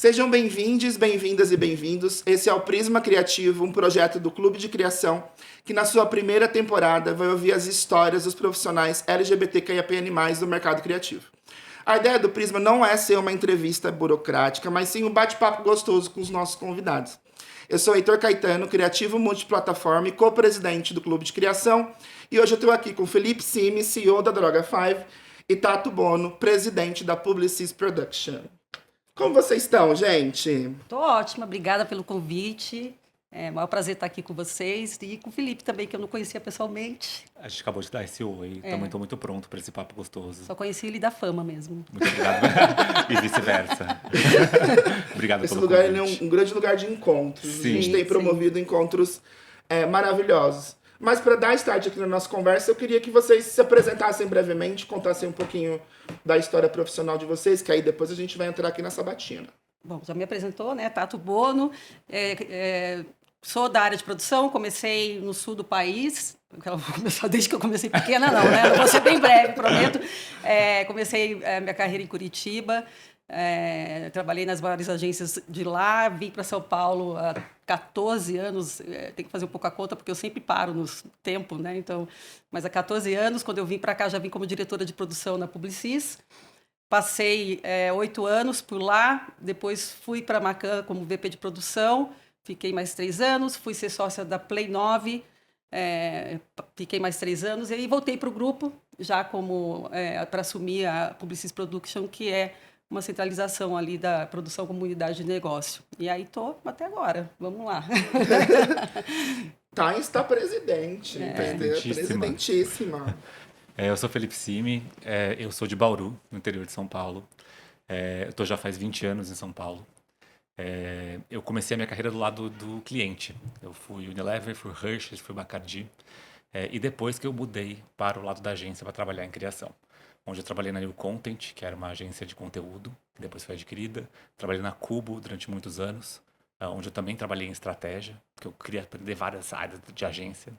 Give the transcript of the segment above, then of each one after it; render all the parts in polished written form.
Sejam bem-vindos, bem-vindas e bem-vindos. Esse é o Prisma Criativo, um projeto do Clube de Criação, que na sua primeira temporada vai ouvir as histórias dos profissionais LGBTQIAPN+, do mercado criativo. A ideia do Prisma não é ser uma entrevista burocrática, mas sim um bate-papo gostoso com os nossos convidados. Eu sou Heitor Caetano, criativo multiplataforma e co-presidente do Clube de Criação, e hoje eu estou aqui com Felipe Simi, CEO da Droga 5, e Tato Bono, presidente da Publicis Production. Como vocês estão, gente? Tô ótima, obrigada pelo convite. É um maior prazer estar aqui com vocês e com o Felipe também, que eu não conhecia pessoalmente. A gente acabou de dar esse oi, também estou muito pronto para esse papo gostoso. Só conheci ele da fama mesmo. Muito obrigado. E vice-versa. Obrigado Esse pelo lugar convite. é um grande lugar de encontros. Sim. A gente tem promovido encontros maravilhosos. Mas para dar start aqui na nossa conversa, eu queria que vocês se apresentassem brevemente, contassem um pouquinho da história profissional de vocês, que aí depois a gente vai entrar aqui na sabatina. Bom, já me apresentou, né? Tato Bono. Sou da área de produção, comecei no sul do país. Eu vou começar desde que eu comecei pequena, não, né? Eu vou ser bem breve, prometo. Comecei minha carreira em Curitiba. Trabalhei nas várias agências de lá, vim para São Paulo há 14 anos, tem que fazer um pouco a conta, porque eu sempre paro no tempo, né? Então, mas há 14 anos, quando eu vim para cá, já vim como diretora de produção na Publicis. Passei 8 anos por lá, depois fui para a Macan como VP de produção, fiquei mais 3 anos, fui ser sócia da Play 9, fiquei mais 3 anos, e aí voltei para o grupo, já como para assumir a Publicis Production, que é uma centralização ali da produção como unidade de negócio. E aí tô até agora. Vamos lá. Tá, está presidente. Presidentíssima. Eu sou Felipe Simi, eu sou de Bauru, no interior de São Paulo. Eu tô já faz 20 anos em São Paulo. Eu comecei a minha carreira do lado do cliente. Eu fui Unilever, fui Hershey's, fui Bacardi. E depois que eu mudei para o lado da agência para trabalhar em criação, onde eu trabalhei na New Content, que era uma agência de conteúdo, que depois foi adquirida. Trabalhei na Cubo durante muitos anos, onde eu também trabalhei em estratégia, porque eu queria aprender várias áreas de agência,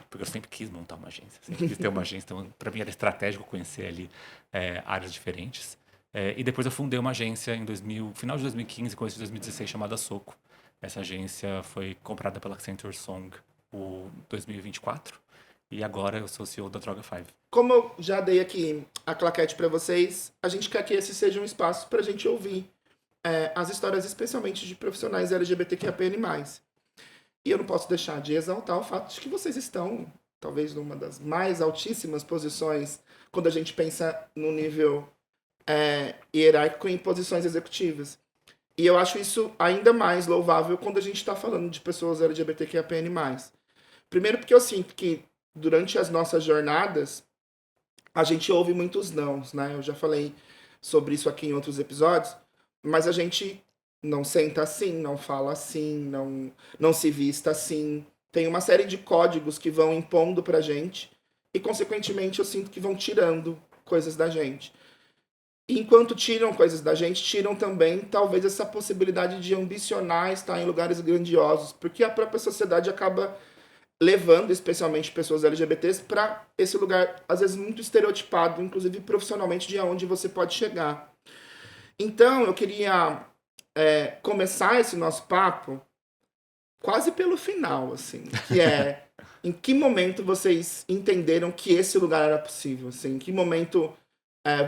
porque eu sempre quis montar uma agência, sempre quis ter uma agência, então para mim era estratégico conhecer ali áreas diferentes. E depois eu fundei uma agência em final de 2015, começo de 2016, chamada Soco. Essa agência foi comprada pela Accenture Song em 2024. E agora eu sou CEO da Droga 5. Como eu já dei aqui a claquete para vocês, a gente quer que esse seja um espaço para a gente ouvir as histórias, especialmente de profissionais LGBTQIAPN+. E eu não posso deixar de exaltar o fato de que vocês estão, talvez, numa das mais altíssimas posições quando a gente pensa no nível hierárquico em posições executivas. E eu acho isso ainda mais louvável quando a gente está falando de pessoas LGBTQIAPN+. Primeiro porque eu sinto que durante as nossas jornadas, a gente ouve muitos nãos, né? Eu já falei sobre isso aqui em outros episódios, mas a gente não senta assim, não fala assim, não se vista assim. Tem uma série de códigos que vão impondo pra gente e, consequentemente, eu sinto que vão tirando coisas da gente. E enquanto tiram coisas da gente, tiram também, talvez, essa possibilidade de ambicionar estar em lugares grandiosos, porque a própria sociedade acaba levando, especialmente pessoas LGBTs, para esse lugar, às vezes, muito estereotipado, inclusive profissionalmente, de onde você pode chegar. Então, eu queria começar esse nosso papo quase pelo final, assim, que é em que momento vocês entenderam que esse lugar era possível, assim, em que momento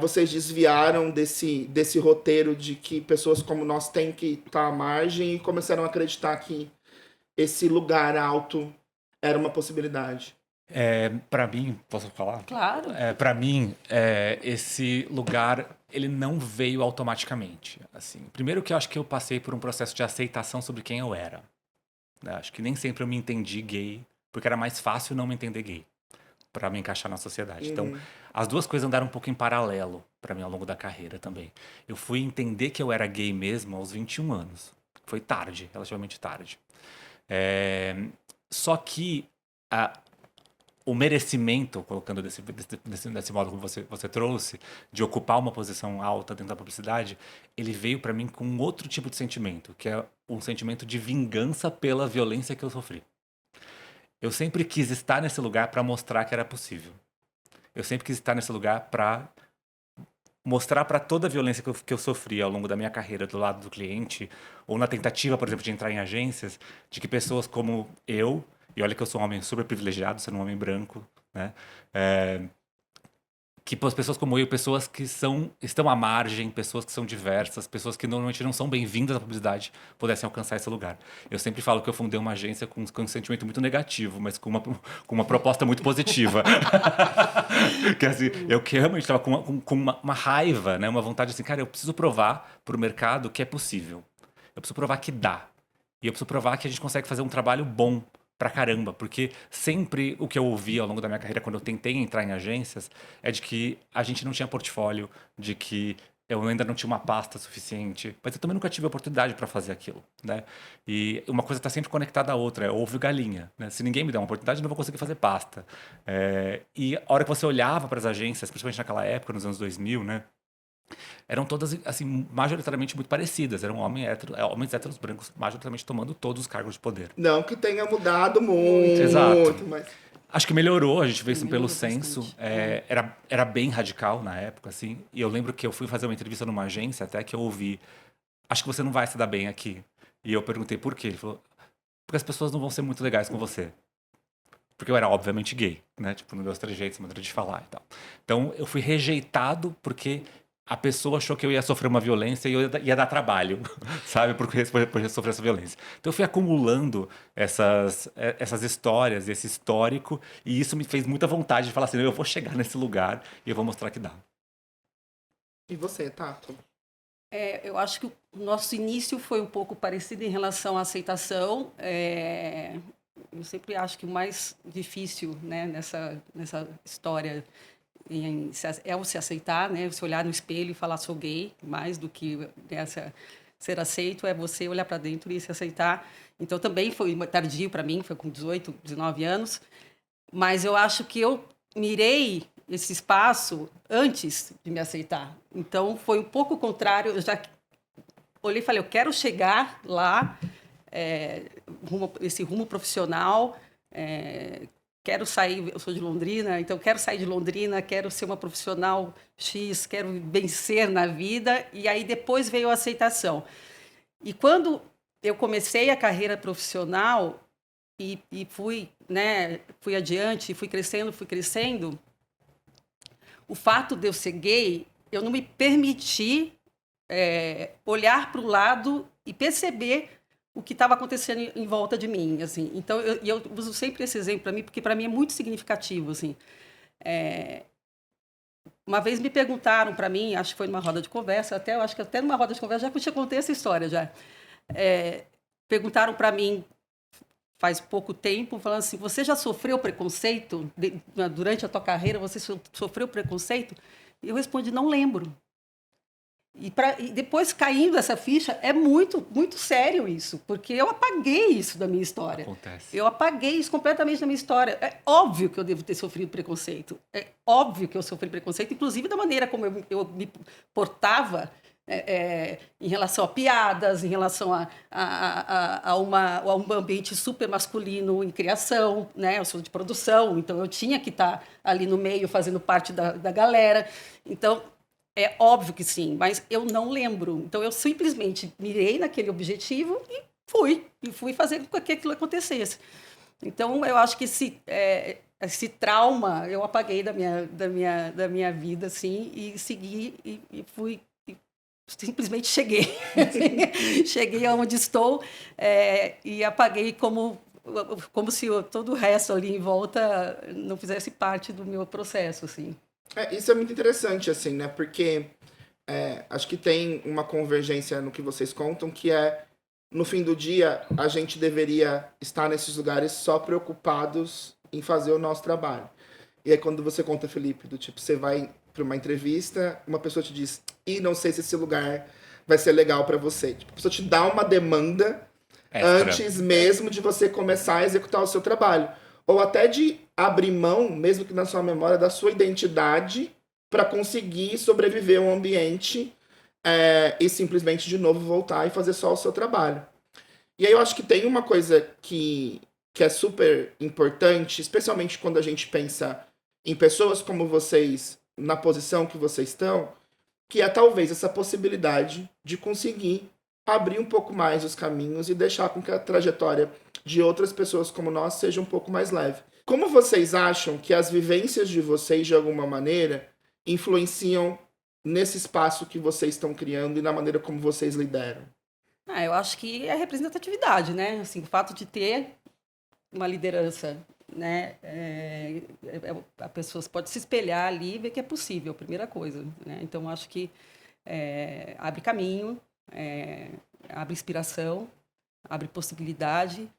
vocês desviaram desse roteiro de que pessoas como nós têm que estar à margem e começaram a acreditar que esse lugar alto era uma possibilidade. Para mim, posso falar? Claro. Para mim, esse lugar, ele não veio automaticamente. Assim, primeiro que eu acho que eu passei por um processo de aceitação sobre quem eu era. Acho que nem sempre eu me entendi gay, porque era mais fácil não me entender gay, para me encaixar na sociedade. Então, as duas coisas andaram um pouco em paralelo para mim ao longo da carreira também. Eu fui entender que eu era gay mesmo aos 21 anos. Foi tarde, relativamente tarde. Só que o merecimento, colocando desse modo como você trouxe, de ocupar uma posição alta dentro da publicidade, ele veio para mim com um outro tipo de sentimento, que é um sentimento de vingança pela violência que eu sofri. Eu sempre quis estar nesse lugar para mostrar que era possível. Eu sempre quis estar nesse lugar para mostrar para toda a violência que eu sofri ao longo da minha carreira do lado do cliente, ou na tentativa, por exemplo, de entrar em agências, de que pessoas como eu, e olha que eu sou um homem super privilegiado, sendo um homem branco, né? Que pessoas como eu, pessoas que estão à margem, pessoas que são diversas, pessoas que normalmente não são bem-vindas à publicidade, pudessem alcançar esse lugar. Eu sempre falo que eu fundei uma agência com um sentimento muito negativo, mas com uma proposta muito positiva. Que assim, eu que realmente estava com uma raiva, né? Uma vontade assim, cara, eu preciso provar para o mercado que é possível. Eu preciso provar que dá. E eu preciso provar que a gente consegue fazer um trabalho bom pra caramba, porque sempre o que eu ouvi ao longo da minha carreira quando eu tentei entrar em agências é de que a gente não tinha portfólio, de que eu ainda não tinha uma pasta suficiente, mas eu também nunca tive a oportunidade para fazer aquilo, né? E uma coisa está sempre conectada à outra, é ovo e galinha, né? Se ninguém me der uma oportunidade, eu não vou conseguir fazer pasta. E a hora que você olhava para as agências, principalmente naquela época, nos anos 2000, né? Eram todas, assim, majoritariamente muito parecidas. Eram homens héteros brancos, majoritariamente tomando todos os cargos de poder. Não que tenha mudado muito, Exato. mas... Acho que melhorou, a gente vê isso pelo Melhorou censo. bastante. Era bem radical na época, assim. E eu lembro que eu fui fazer uma entrevista numa agência, até que eu ouvi, acho que você não vai se dar bem aqui. E eu perguntei por quê. Ele falou, porque as pessoas não vão ser muito legais com você. Porque eu era, obviamente, gay, né? Tipo, nos meus trejeitos, maneira de falar e tal. Então, eu fui rejeitado porque a pessoa achou que eu ia sofrer uma violência e eu ia dar trabalho, sabe? Por sofrer essa violência. Então, eu fui acumulando essas histórias, esse histórico, e isso me fez muita vontade de falar assim, eu vou chegar nesse lugar e eu vou mostrar que dá. E você, Tato? Eu acho que o nosso início foi um pouco parecido em relação à aceitação. Eu sempre acho que o mais difícil, né, nessa história é o se aceitar, né? Você olhar no espelho e falar sou gay, mais do que ser aceito é você olhar para dentro e se aceitar. Então também foi tardio para mim, foi com 18, 19 anos, mas eu acho que eu mirei esse espaço antes de me aceitar. Então foi um pouco o contrário, eu já olhei e falei, eu quero chegar lá, esse rumo profissional, quero sair, eu sou de Londrina, então quero sair de Londrina, quero ser uma profissional X, quero vencer na vida, e aí depois veio a aceitação. E quando eu comecei a carreira profissional e fui adiante, fui crescendo, o fato de eu ser gay, eu não me permiti olhar para o lado e perceber o que estava acontecendo em volta de mim, assim. Então, eu uso sempre esse exemplo para mim, porque para mim é muito significativo, assim. Uma vez me perguntaram para mim, acho que foi numa roda de conversa, acho que até numa roda de conversa, já contei essa história, já. Perguntaram para mim, faz pouco tempo, falando assim, você já sofreu preconceito? Durante a tua carreira, você sofreu preconceito? E eu respondi, não lembro. E depois, caindo essa ficha, é muito, muito sério isso, porque eu apaguei isso da minha história. Acontece. Eu apaguei isso completamente da minha história. É óbvio que eu devo ter sofrido preconceito. É óbvio que eu sofri preconceito, inclusive da maneira como eu me portava em relação a piadas, em relação a um ambiente super masculino em criação, né? Eu sou de produção, então eu tinha que estar ali no meio, fazendo parte da galera. Então, é óbvio que sim, mas eu não lembro. Então, eu simplesmente mirei naquele objetivo e fui fazer com que aquilo acontecesse. Então, eu acho que esse trauma eu apaguei da minha vida, assim, e segui e fui. Simplesmente cheguei. Cheguei aonde estou e apaguei como se todo o resto ali em volta não fizesse parte do meu processo, assim. Isso é muito interessante, assim, né? Porque acho que tem uma convergência no que vocês contam, que no fim do dia, a gente deveria estar nesses lugares só preocupados em fazer o nosso trabalho. E aí, quando você conta, Felipe, do tipo, você vai para uma entrevista, uma pessoa te diz, não sei se esse lugar vai ser legal para você. Tipo, a pessoa te dá uma demanda antes mesmo de você começar a executar o seu trabalho. Ou até de abrir mão, mesmo que na sua memória, da sua identidade para conseguir sobreviver a um ambiente e simplesmente de novo voltar e fazer só o seu trabalho. E aí eu acho que tem uma coisa que é super importante, especialmente quando a gente pensa em pessoas como vocês, na posição que vocês estão, que é talvez essa possibilidade de conseguir abrir um pouco mais os caminhos e deixar com que a trajetória de outras pessoas como nós seja um pouco mais leve. Como vocês acham que as vivências de vocês, de alguma maneira, influenciam nesse espaço que vocês estão criando e na maneira como vocês lideram? Eu acho que é representatividade, né? Assim, o fato de ter uma liderança, né? A pessoa pode se espelhar ali e ver que é possível, primeira coisa, né? Então, acho que abre caminho, abre inspiração, abre possibilidade.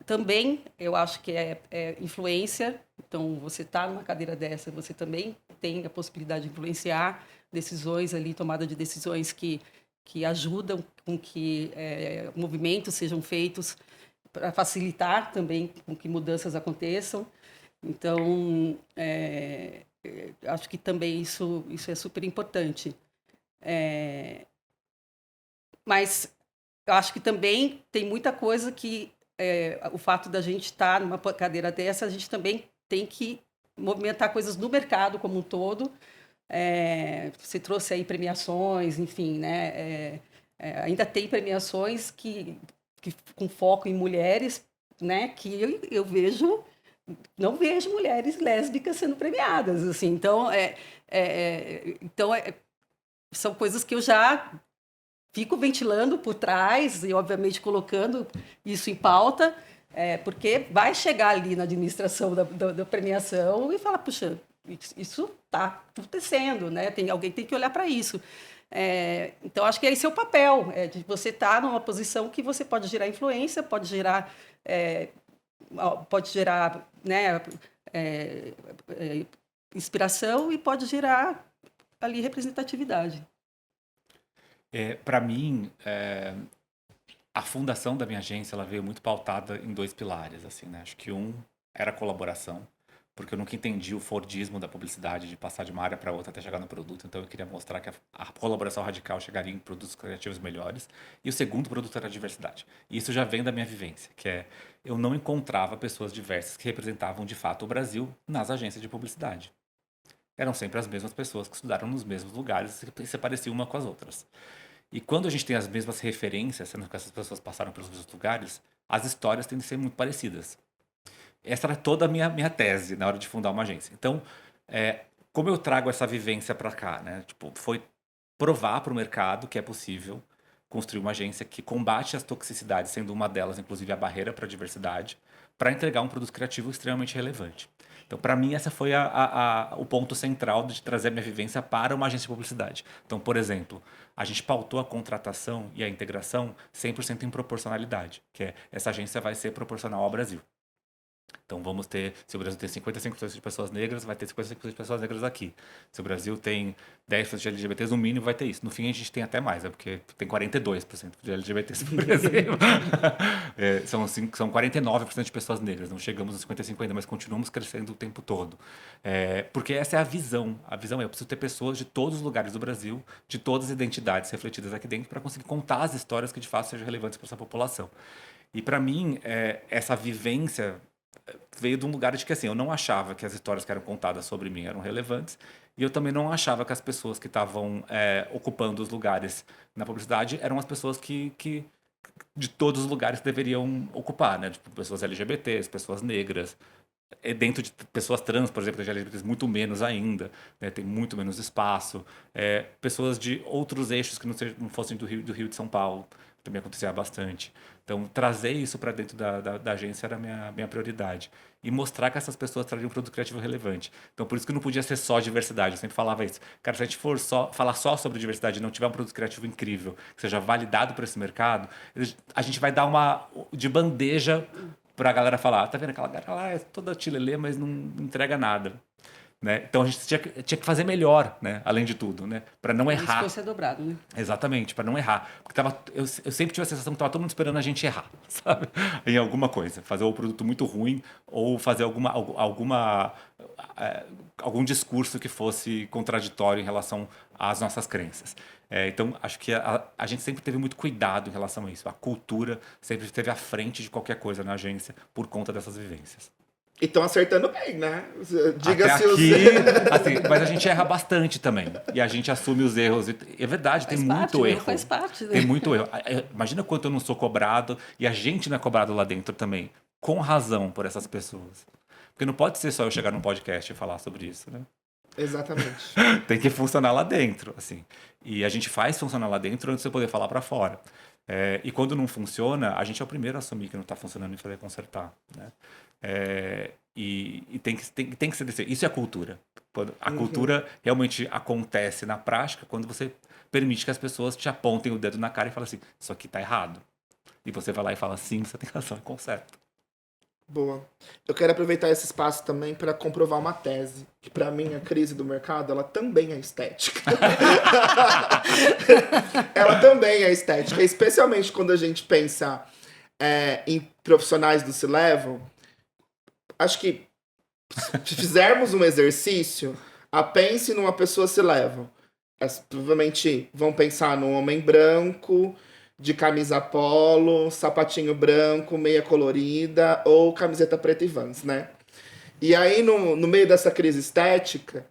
Também, eu acho que é influência. Então, você está numa cadeira dessa, você também tem a possibilidade de influenciar decisões ali, tomada de decisões que ajudam com que movimentos sejam feitos para facilitar também com que mudanças aconteçam. Então, acho que também isso é super importante. Mas eu acho que também tem muita coisa que o fato da gente estar numa cadeira dessa, a gente também tem que movimentar coisas no mercado como um todo. Você trouxe aí premiações, enfim, né? Ainda tem premiações que com foco em mulheres, né? Que eu vejo, não vejo mulheres lésbicas sendo premiadas, assim. Então, são coisas que eu já fico ventilando por trás e, obviamente, colocando isso em pauta, porque vai chegar ali na administração da premiação e falar, puxa, isso está acontecendo, né? Alguém tem que olhar para isso. Então, acho que esse é o papel, de você estar numa posição que você pode gerar influência, pode gerar, né, inspiração e pode gerar ali representatividade. Para mim, a fundação da minha agência ela veio muito pautada em dois pilares, assim, né? Acho que um era a colaboração, porque eu nunca entendi o fordismo da publicidade, de passar de uma área para outra até chegar no produto. Então eu queria mostrar que a colaboração radical chegaria em produtos criativos melhores. E o segundo produto era a diversidade. E isso já vem da minha vivência, que é eu não encontrava pessoas diversas que representavam de fato o Brasil nas agências de publicidade. Eram sempre as mesmas pessoas que estudaram nos mesmos lugares e se pareciam uma com as outras. E quando a gente tem as mesmas referências, sendo que essas pessoas passaram pelos mesmos lugares, as histórias tendem a ser muito parecidas. Essa era toda a minha tese na hora de fundar uma agência. Então, como eu trago essa vivência para cá, né? Tipo, foi provar para o mercado que é possível construir uma agência que combate as toxicidades, sendo uma delas, inclusive, a barreira para a diversidade, para entregar um produto criativo extremamente relevante. Então, para mim, essa foi o ponto central de trazer a minha vivência para uma agência de publicidade. Então, por exemplo, a gente pautou a contratação e a integração 100% em proporcionalidade, que é essa agência vai ser proporcional ao Brasil. Então vamos ter, se o Brasil tem 55% de pessoas negras, vai ter 55% de pessoas negras aqui. Se o Brasil tem 10% de LGBTs, no mínimo vai ter isso. No fim a gente tem até mais, porque tem 42% de LGBTs no Brasil. São 49% de pessoas negras, não chegamos a 55 ainda, mas continuamos crescendo o tempo todo. Porque essa é a visão. A visão eu preciso ter pessoas de todos os lugares do Brasil, de todas as identidades refletidas aqui dentro, para conseguir contar as histórias que de fato sejam relevantes para essa população. E para mim, essa vivência veio de um lugar de que assim, eu não achava que as histórias que eram contadas sobre mim eram relevantes e eu também não achava que as pessoas que estavam ocupando os lugares na publicidade eram as pessoas que de todos os lugares deveriam ocupar, né? Tipo, pessoas LGBTs, pessoas negras, dentro de pessoas trans, por exemplo, de LGBTs, muito menos ainda, né? Tem muito menos espaço. Pessoas de outros eixos que não fossem do Rio de São Paulo, também acontecia bastante. Então, trazer isso para dentro da agência era a minha prioridade. E mostrar que essas pessoas trariam um produto criativo relevante. Então, por isso que não podia ser só diversidade. Eu sempre falava isso. Cara, se a gente for falar só sobre diversidade e não tiver um produto criativo incrível, que seja validado por esse mercado, a gente vai dar uma de bandeja para a galera falar, tá vendo aquela galera lá é toda tilelê, mas não entrega nada. Né? Então a gente tinha que fazer melhor, né? Além de tudo, né? Para não errar. Isso foi ser dobrado, né? Exatamente, para não errar. Porque eu sempre tive a sensação que estava todo mundo esperando a gente errar, sabe? Em alguma coisa. Fazer um produto muito ruim ou fazer algum discurso que fosse contraditório em relação às nossas crenças. Então, acho que a gente sempre teve muito cuidado em relação a isso. A cultura sempre esteve à frente de qualquer coisa na agência por conta dessas vivências. E estão acertando bem, né? Até Diga-se aqui, os... assim, mas a gente erra bastante também. E a gente assume os erros. E é verdade, tem Faz parte, muito né? erro. Faz parte, né? Tem muito erro. Imagina quanto eu não sou cobrado e a gente não é cobrado lá dentro também. Com razão por essas pessoas. Porque não pode ser só eu chegar num podcast e falar sobre isso, né? Exatamente. Tem que funcionar lá dentro, assim. E a gente faz funcionar lá dentro antes de você poder falar para fora. E quando não funciona, a gente é o primeiro a assumir que não está funcionando e fazer consertar, né? E tem que ser desse. Isso é cultura. A cultura realmente acontece na prática quando você permite que as pessoas te apontem o dedo na cara e falem assim, isso aqui tá errado. E você vai lá e fala, sim, você tem razão, conserta. Boa. Eu quero aproveitar esse espaço também para comprovar uma tese, que para mim a crise do mercado, ela também é estética. Ela também é estética, especialmente quando a gente pensa em profissionais do C-Level. Acho que se fizermos um exercício, pense numa pessoa C-Level. Provavelmente vão pensar num homem branco, de camisa polo, sapatinho branco, meia colorida ou camiseta preta e Vans, né? E aí, no meio dessa crise estética,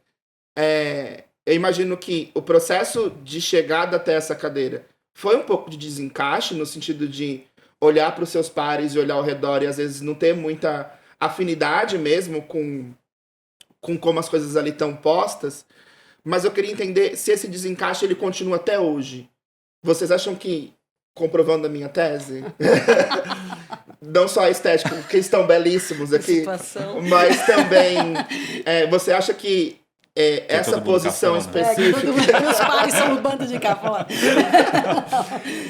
eu imagino que o processo de chegada até essa cadeira foi um pouco de desencaixe, no sentido de olhar para os seus pares e olhar ao redor e às vezes não ter muita afinidade mesmo com como as coisas ali estão postas. Mas eu queria entender se esse desencaixe ele continua até hoje. Vocês acham que, comprovando a minha tese, não só a estética, porque estão belíssimos aqui, Situação. mas também você acha que essa todo mundo posição cafona. específica, Meus pais são um bando de cafona.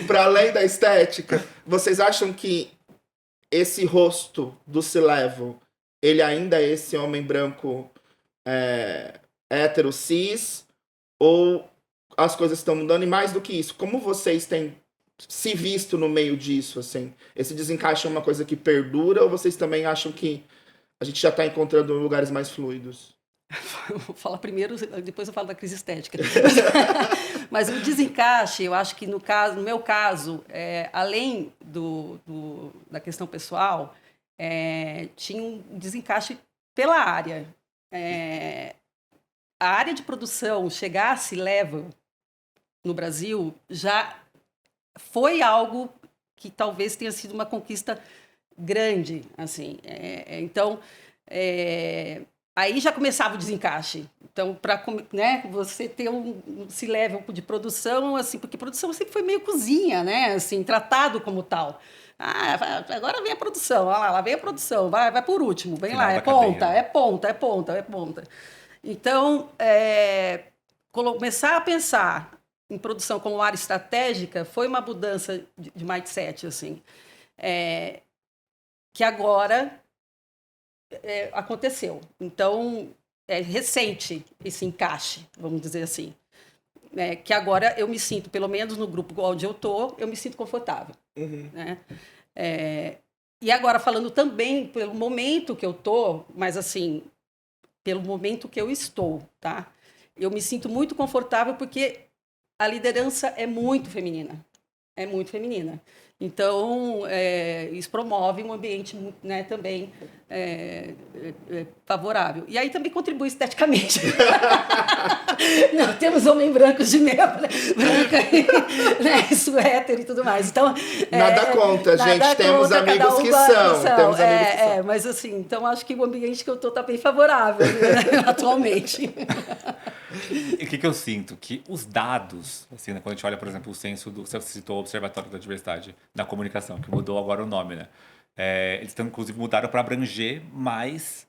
para além da estética, vocês acham que esse rosto do C-Level, ele ainda é esse homem branco hétero cis, ou as coisas estão mudando? E mais do que isso, como vocês têm se visto no meio disso, assim? Esse desencaixe é uma coisa que perdura, ou vocês também acham que a gente já está encontrando lugares mais fluidos? Vou falar primeiro, depois eu falo da crise estética. Mas o desencaixe, eu acho que no meu caso, além da questão pessoal, tinha um desencaixe pela área. A área de produção chegar a C-Level no Brasil já foi algo que talvez tenha sido uma conquista grande, assim. Então, aí já começava o desencaixe. Então, para você ter um C-Level de produção, assim, porque produção sempre foi meio cozinha, né? Assim, tratado como tal. Agora vem a produção, olha lá vem a produção, vai por último, vem Final lá, da cadeia, né? é ponta. Então, começar a pensar em produção como área estratégica foi uma mudança de mindset, assim, que agora aconteceu. Então, é recente esse encaixe, vamos dizer assim. Que agora eu me sinto, pelo menos no grupo onde eu estou, eu me sinto confortável. Uhum. Né? E agora, falando também pelo momento que eu estou, mas assim, pelo momento que eu estou, tá? Eu me sinto muito confortável porque a liderança é muito feminina. É muito feminina. Então, isso promove um ambiente, né, também favorável. E aí também contribui esteticamente. Não, temos homens brancos de meia branca, né, suéter e tudo mais. Então, Nada contra, gente. nada Temos contra, amigos cada um que com a são. missão. Temos amigos que são. Mas assim, então acho que o ambiente que eu estou está bem favorável, né, atualmente. E o que eu sinto? Que os dados, assim, né, quando a gente olha, por exemplo, o censo você citou o Observatório da Diversidade da Comunicação, que mudou agora o nome, né? Eles inclusive mudaram para abranger mais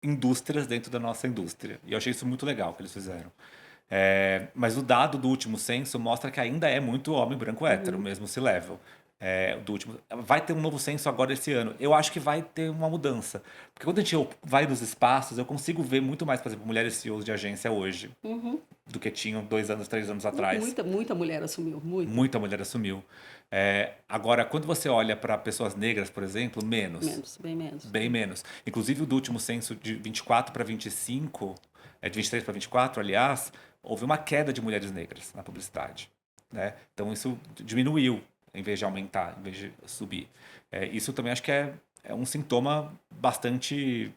indústrias dentro da nossa indústria. E eu achei isso muito legal que eles fizeram. Mas o dado do último censo mostra que ainda é muito homem branco hétero, mesmo C-Level. Do último. Vai ter um novo censo agora esse ano. Eu acho que vai ter uma mudança. Porque quando a gente vai nos espaços, eu consigo ver muito mais, por exemplo, mulheres CEOs de agência hoje do que tinham 2 anos, 3 anos atrás. Muita mulher assumiu, Muita mulher assumiu. Agora, quando você olha para pessoas negras, por exemplo, menos. bem menos. Bem menos. Inclusive, o do último censo de 24 para 25, de 23 para 24, aliás, houve uma queda de mulheres negras na publicidade. Né? Então, isso diminuiu, em vez de aumentar, em vez de subir. Isso também acho que é um sintoma bastante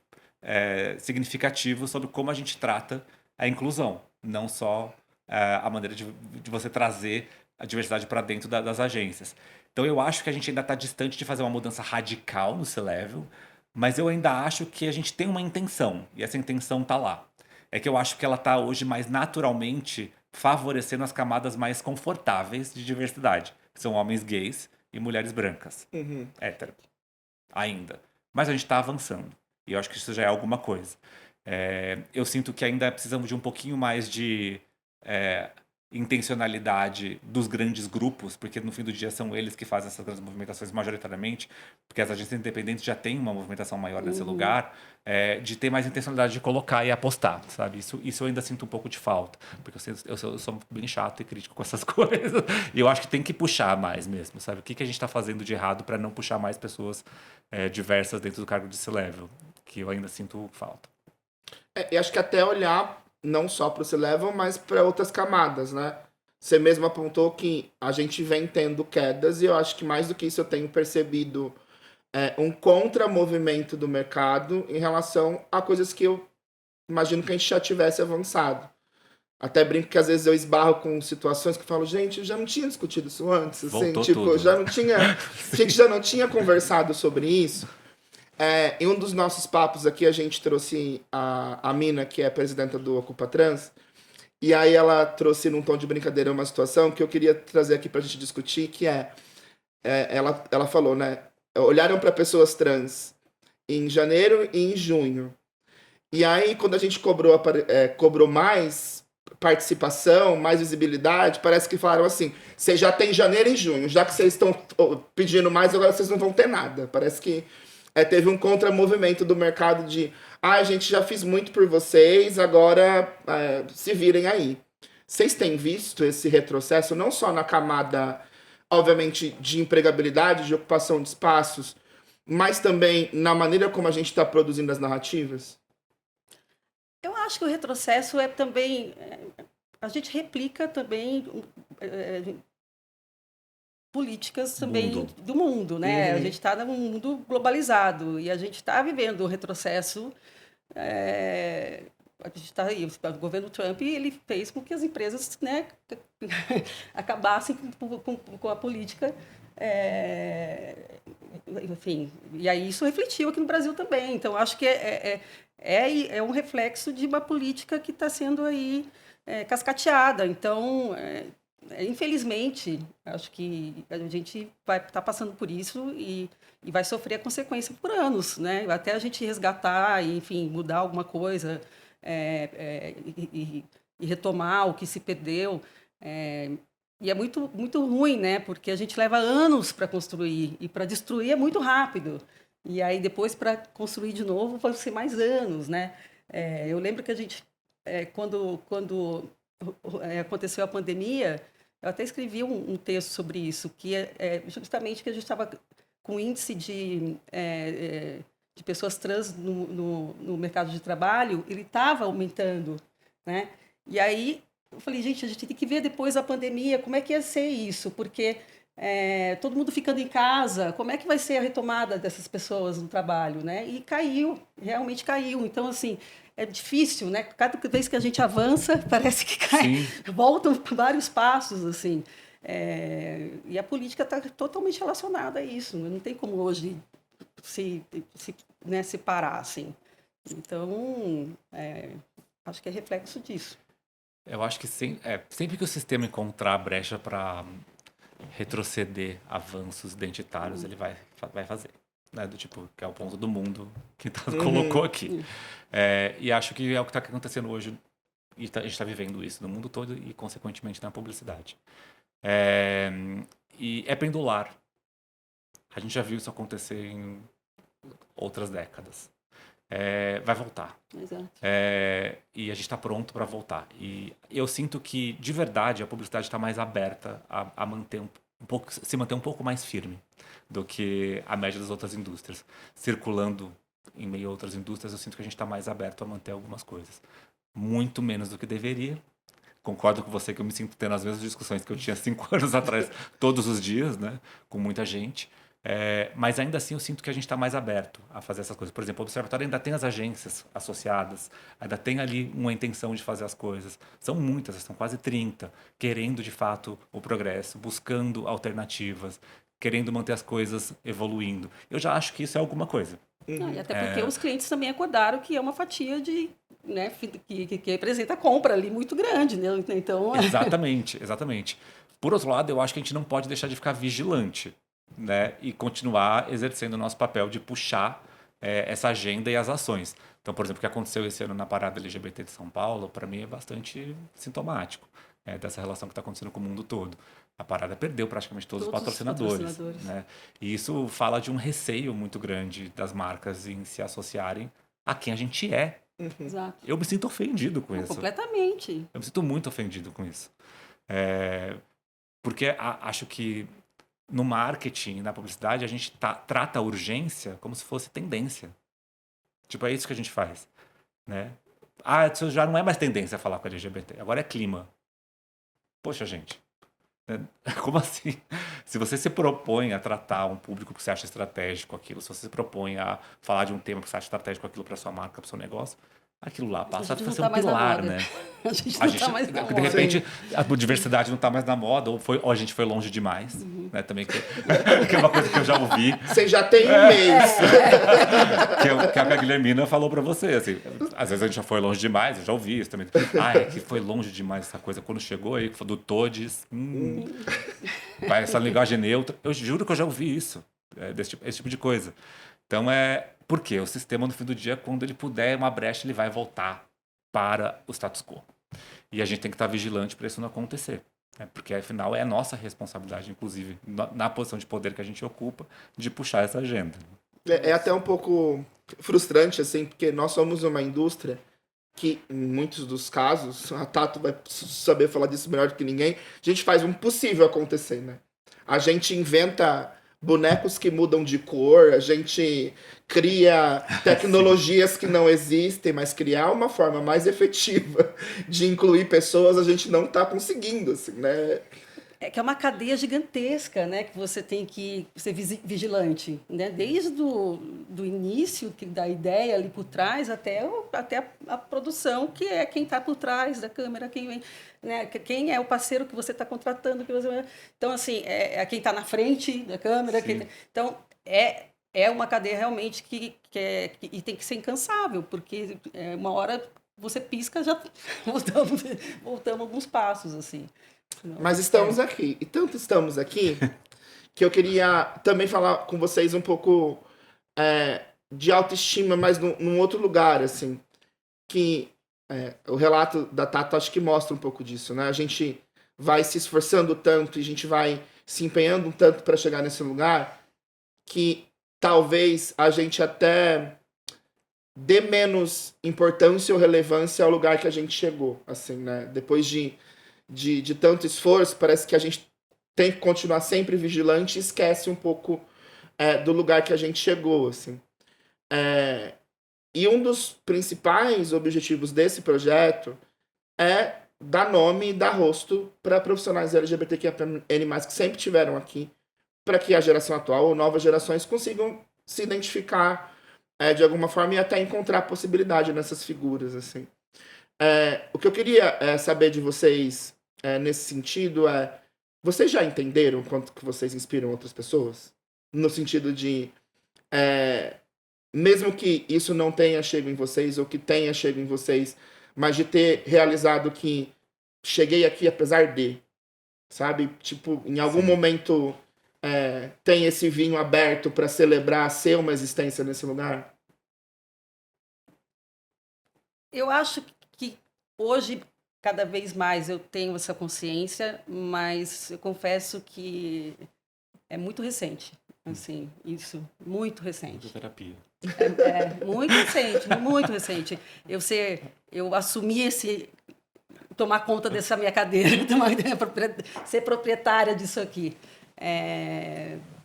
significativo sobre como a gente trata a inclusão, não só a maneira de você trazer a diversidade para dentro das agências. Então eu acho que a gente ainda está distante de fazer uma mudança radical no C-Level, mas eu ainda acho que a gente tem uma intenção, e essa intenção está lá. É que eu acho que ela está hoje mais naturalmente favorecendo as camadas mais confortáveis de diversidade, que são homens gays e mulheres brancas, hétero, ainda. Mas a gente está avançando, e eu acho que isso já é alguma coisa. Eu sinto que ainda precisamos de um pouquinho mais de intencionalidade dos grandes grupos, porque no fim do dia são eles que fazem essas grandes movimentações majoritariamente, porque as agências independentes já têm uma movimentação maior nesse lugar, de ter mais intencionalidade de colocar e apostar, sabe? Isso eu ainda sinto um pouco de falta, porque eu sou bem chato e crítico com essas coisas, e eu acho que tem que puxar mais mesmo, sabe? O que a gente está fazendo de errado para não puxar mais pessoas diversas dentro do cargo de C-Level, que eu ainda sinto falta. E acho que até olhar não só para o C-Level, mas para outras camadas, né? Você mesmo apontou que a gente vem tendo quedas, e eu acho que mais do que isso eu tenho percebido um contramovimento do mercado em relação a coisas que eu imagino que a gente já tivesse avançado. Até brinco que às vezes eu esbarro com situações que eu falo, gente, eu já não tinha discutido isso antes, assim, Voltou tipo, tudo. já não tinha, a gente já não tinha conversado sobre isso. Em um dos nossos papos aqui, a gente trouxe a Mina, que é a presidenta do Ocupa Trans, e aí ela trouxe num tom de brincadeira uma situação que eu queria trazer aqui pra gente discutir, que ela falou, né, olharam para pessoas trans em janeiro e em junho, e aí quando a gente cobrou mais participação, mais visibilidade, parece que falaram assim, vocês já tem janeiro e junho, já que vocês estão pedindo mais, agora vocês não vão ter nada. Parece que teve um contramovimento do mercado de a gente já fiz muito por vocês, agora se virem aí. Vocês têm visto esse retrocesso, não só na camada, obviamente, de empregabilidade, de ocupação de espaços, mas também na maneira como a gente está produzindo as narrativas? Eu acho que o retrocesso é também. A gente replica também políticas também do mundo, né? A gente está num mundo globalizado e a gente está vivendo um retrocesso. A gente tá aí, o governo Trump ele fez com que as empresas, né, acabassem com a política. Enfim, e aí isso refletiu aqui no Brasil também. Então, acho que é um reflexo de uma política que está sendo aí cascateada. Então, infelizmente, acho que a gente vai estar passando por isso e vai sofrer a consequência por anos, né? Até a gente resgatar e, enfim, mudar alguma coisa e retomar o que se perdeu. E é muito, muito ruim, né? Porque a gente leva anos para construir e para destruir é muito rápido. E aí depois para construir de novo vai ser mais anos, né? Eu lembro que a gente, quando aconteceu a pandemia, eu até escrevi um texto sobre isso, que justamente que a gente estava com índice de pessoas trans no mercado de trabalho, ele estava aumentando, né? E aí eu falei, gente, a gente tem que ver depois da pandemia como é que ia ser isso, porque todo mundo ficando em casa, como é que vai ser a retomada dessas pessoas no trabalho, né? E caiu, realmente caiu. Então, assim, é difícil, né? Cada vez que a gente avança, parece que cai, voltam vários passos, assim. E a política está totalmente relacionada a isso. Não tem como hoje né, separar, assim. Então, acho que é reflexo disso. Eu acho que sempre que o sistema encontrar brecha para retroceder avanços identitários, ele vai fazer. Né? Do tipo, que é o ponto do mundo que colocou aqui. E acho que é o que está acontecendo hoje. E a gente está vivendo isso no mundo todo e, consequentemente, na publicidade. E é pendular. A gente já viu isso acontecer em outras décadas. Vai voltar. Exato. E a gente está pronto para voltar. E eu sinto que, de verdade, a publicidade está mais aberta a manter se manter um pouco mais firme do que a média das outras indústrias. Circulando em meio a outras indústrias, eu sinto que a gente está mais aberto a manter algumas coisas. Muito menos do que deveria. Concordo com você que eu me sinto tendo as mesmas discussões que eu tinha 5 anos atrás, todos os dias, né? Com muita gente. Mas ainda assim eu sinto que a gente está mais aberto a fazer essas coisas. Por exemplo, o Observatório ainda tem as agências associadas, ainda tem ali uma intenção de fazer as coisas. São muitas, são quase 30, querendo de fato o progresso, buscando alternativas, querendo manter as coisas evoluindo. Eu já acho que isso é alguma coisa. Não, e até porque os clientes também acordaram que é uma fatia de, né, que representa a compra ali muito grande, né? Então, Exatamente, exatamente. Por outro lado, eu acho que a gente não pode deixar de ficar vigilante, né? E continuar exercendo o nosso papel de puxar essa agenda e as ações. Então, por exemplo, o que aconteceu esse ano na parada LGBT de São Paulo, para mim é bastante sintomático, dessa relação que está acontecendo com o mundo todo. A parada perdeu praticamente todos os patrocinadores, né? E isso fala de um receio muito grande das marcas em se associarem a quem a gente é. Exato. Eu me sinto ofendido com isso. Completamente. Eu me sinto muito ofendido com isso. Porque acho que no marketing, na publicidade, a gente trata a urgência como se fosse tendência. Tipo, é isso que a gente faz, né? Isso já não é mais tendência falar com LGBT, agora é clima. Poxa, gente. Como assim? Se você se propõe a tratar um público que você acha estratégico aquilo, se você se propõe a falar de um tema que você acha estratégico aquilo para sua marca, para o seu negócio, aquilo lá passa a ser um pilar, né? A gente não está mais na moda. De repente, a diversidade não está mais na moda, ou a gente foi longe demais, né? Também que é uma coisa que eu já ouvi. Você já tem um mês. Que a Guilhermina falou pra você, assim, às vezes a gente já foi longe demais, eu já ouvi isso também. É que foi longe demais essa coisa. Quando chegou aí, do todes, vai essa linguagem neutra. Eu juro que eu já ouvi isso, esse tipo de coisa. Então, por quê? O sistema, no fim do dia, quando ele puder uma brecha, ele vai voltar para o status quo. E a gente tem que estar vigilante para isso não acontecer. Porque, afinal, é nossa responsabilidade, inclusive, na posição de poder que a gente ocupa, de puxar essa agenda. É até um pouco frustrante, assim, porque nós somos uma indústria que, em muitos dos casos, a Tato vai saber falar disso melhor do que ninguém, a gente faz o impossível acontecer, né? A gente inventa bonecos que mudam de cor, a gente cria tecnologias que não existem, mas criar uma forma mais efetiva de incluir pessoas, a gente não está conseguindo, assim, né? É que é uma cadeia gigantesca, né? Que você tem que ser vigilante, né? Desde do início da ideia ali por trás até a produção, que é quem está por trás da câmera, quem vem, né? Quem é o parceiro que você está contratando. Então, assim, é quem está na frente da câmera. Então, é uma cadeia realmente que tem que ser incansável, porque uma hora você pisca, já voltamos alguns passos, assim. Mas estamos aqui. E tanto estamos aqui que eu queria também falar com vocês um pouco de autoestima, mas num outro lugar, assim. Que o relato da Tata acho que mostra um pouco disso, né? A gente vai se esforçando tanto e a gente vai se empenhando um tanto para chegar nesse lugar que talvez a gente até dê menos importância ou relevância ao lugar que a gente chegou, assim, né? Depois de tanto esforço, parece que a gente tem que continuar sempre vigilante e esquece um pouco do lugar que a gente chegou, assim. E um dos principais objetivos desse projeto é dar nome e dar rosto para profissionais LGBTQIA+, que sempre tiveram aqui, para que a geração atual ou novas gerações consigam se identificar de alguma forma e até encontrar possibilidade nessas figuras, assim. O que eu queria saber de vocês nesse sentido vocês já entenderam quanto que vocês inspiram outras pessoas? No sentido de mesmo que isso não tenha chego em vocês ou que tenha chego em vocês, mas de ter realizado que cheguei aqui apesar de, sabe? Tipo, em algum momento tem esse vinho aberto para celebrar ser uma existência nesse lugar? Eu acho que hoje, cada vez mais, eu tenho essa consciência, mas eu confesso que é muito recente. Assim, isso, muito recente. Terapia. Muito recente, muito recente. Eu assumi tomar conta dessa minha cadeira, ser proprietária disso aqui.